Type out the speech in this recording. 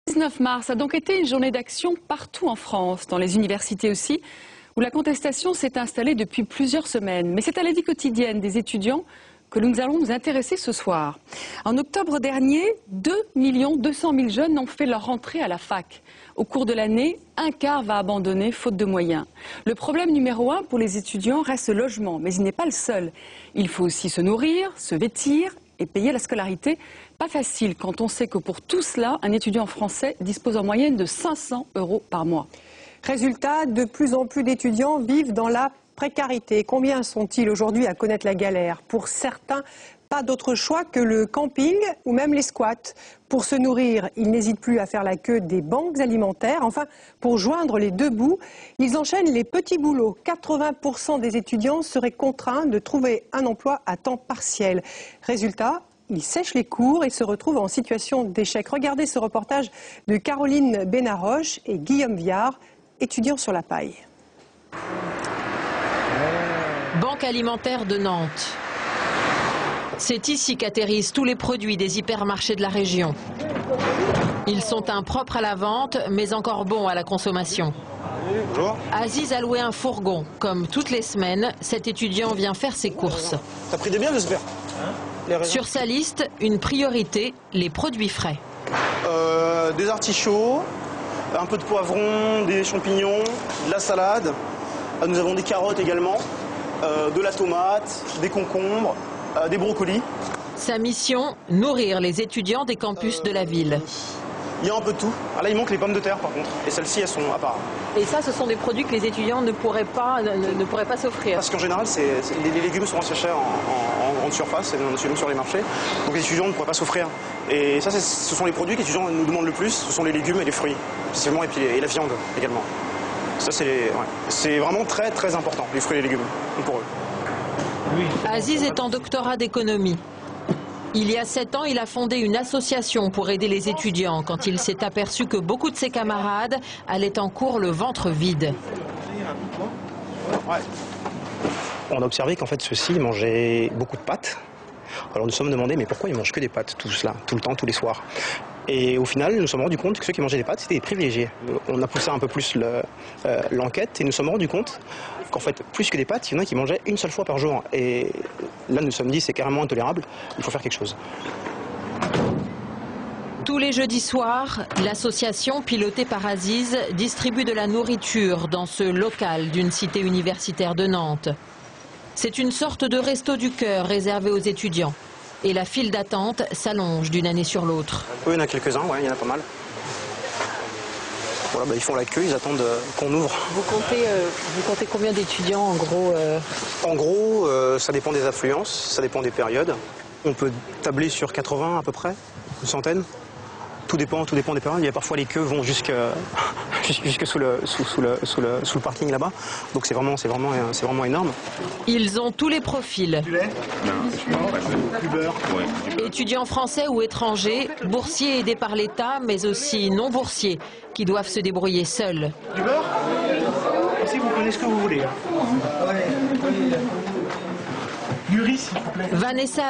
Le 19 mars a donc été une journée d'action partout en France, dans les universités aussi, où la contestation s'est installée depuis plusieurs semaines. Mais c'est à la vie quotidienne des étudiants que nous allons nous intéresser ce soir. En octobre dernier, 2 200 000 jeunes ont fait leur rentrée à la fac. Au cours de l'année, un quart va abandonner faute de moyens. Le problème numéro 1 pour les étudiants reste le logement, mais il n'est pas le seul. Il faut aussi se nourrir, se vêtir et payer la scolarité. Pas facile quand on sait que pour tout cela, un étudiant français dispose en moyenne de 500 € par mois. Résultat, de plus en plus d'étudiants vivent dans la précarité. Combien sont-ils aujourd'hui à connaître la galère? Pour certains, pas d'autre choix que le camping ou même les squats. Pour se nourrir, ils n'hésitent plus à faire la queue des banques alimentaires. Enfin, pour joindre les deux bouts, ils enchaînent les petits boulots. 80% des étudiants seraient contraints de trouver un emploi à temps partiel. Résultat, ils sèchent les cours et se retrouvent en situation d'échec. Regardez ce reportage de Caroline Benaroche et Guillaume Viard, étudiants sur la paille. Banque alimentaire de Nantes. C'est ici qu'atterrissent tous les produits des hypermarchés de la région. Ils sont impropres à la vente, mais encore bons à la consommation. Bonjour. Aziz a loué un fourgon. Comme toutes les semaines, cet étudiant vient faire ses courses. T'as pris des biens, j'espère? Sur sa liste, une priorité, les produits frais. Des artichauts, un peu de poivron, des champignons, de la salade. Nous avons des carottes également, de la tomate, des concombres, des brocolis. Sa mission, nourrir les étudiants des campus de la ville. Il y a un peu de tout. Ah là, il manque les pommes de terre par contre. Et celles-ci, elles sont à part. Et ça, ce sont des produits que les étudiants ne pourraient pas s'offrir. Parce qu'en général, les légumes sont assez chers en grande surface, et donc sur les marchés. Donc les étudiants ne pourraient pas s'offrir. Et ça, ce sont les produits que les étudiants nous demandent le plus. Ce sont les légumes et les fruits, spécialement, et la viande également. Ça, c'est vraiment très très important, les fruits et les légumes, pour eux. Aziz est en doctorat d'économie. Il y a 7 ans, il a fondé une association pour aider les étudiants quand il s'est aperçu que beaucoup de ses camarades allaient en cours le ventre vide. Ouais. On a observé qu'en fait ceux-ci mangeaient beaucoup de pâtes. Alors nous nous sommes demandé mais pourquoi ils mangent que des pâtes, tout cela, tout le temps, tous les soirs. Et au final, nous nous sommes rendus compte que ceux qui mangeaient des pâtes, c'était des privilégiés. On a poussé un peu plus l'enquête et nous nous sommes rendus compte qu'en fait, plus que des pâtes, il y en a qui mangeaient une seule fois par jour. Et là, nous nous sommes dit, c'est carrément intolérable, il faut faire quelque chose. Tous les jeudis soirs, l'association pilotée par Aziz distribue de la nourriture dans ce local d'une cité universitaire de Nantes. C'est une sorte de resto du cœur réservé aux étudiants. Et la file d'attente s'allonge d'une année sur l'autre. Oui, il y en a quelques-uns, ouais, il y en a pas mal. Voilà, ils font la queue, ils attendent qu'on ouvre. Vous comptez combien d'étudiants en gros En gros, ça dépend des affluences, ça dépend des périodes. On peut tabler sur 80 à peu près, une centaine. Tout dépend des périodes. Il y a parfois les queues vont jusque sous le parking là-bas. Donc c'est vraiment énorme. Ils ont tous les profils. Du lait? Non, du beurre. Étudiants français ou étrangers, boursiers aidés par l'État, mais aussi non boursiers, qui doivent se débrouiller seuls. Du beurre? Si vous prenez ce que vous voulez. Du riz, s'il vous plaît. Vanessa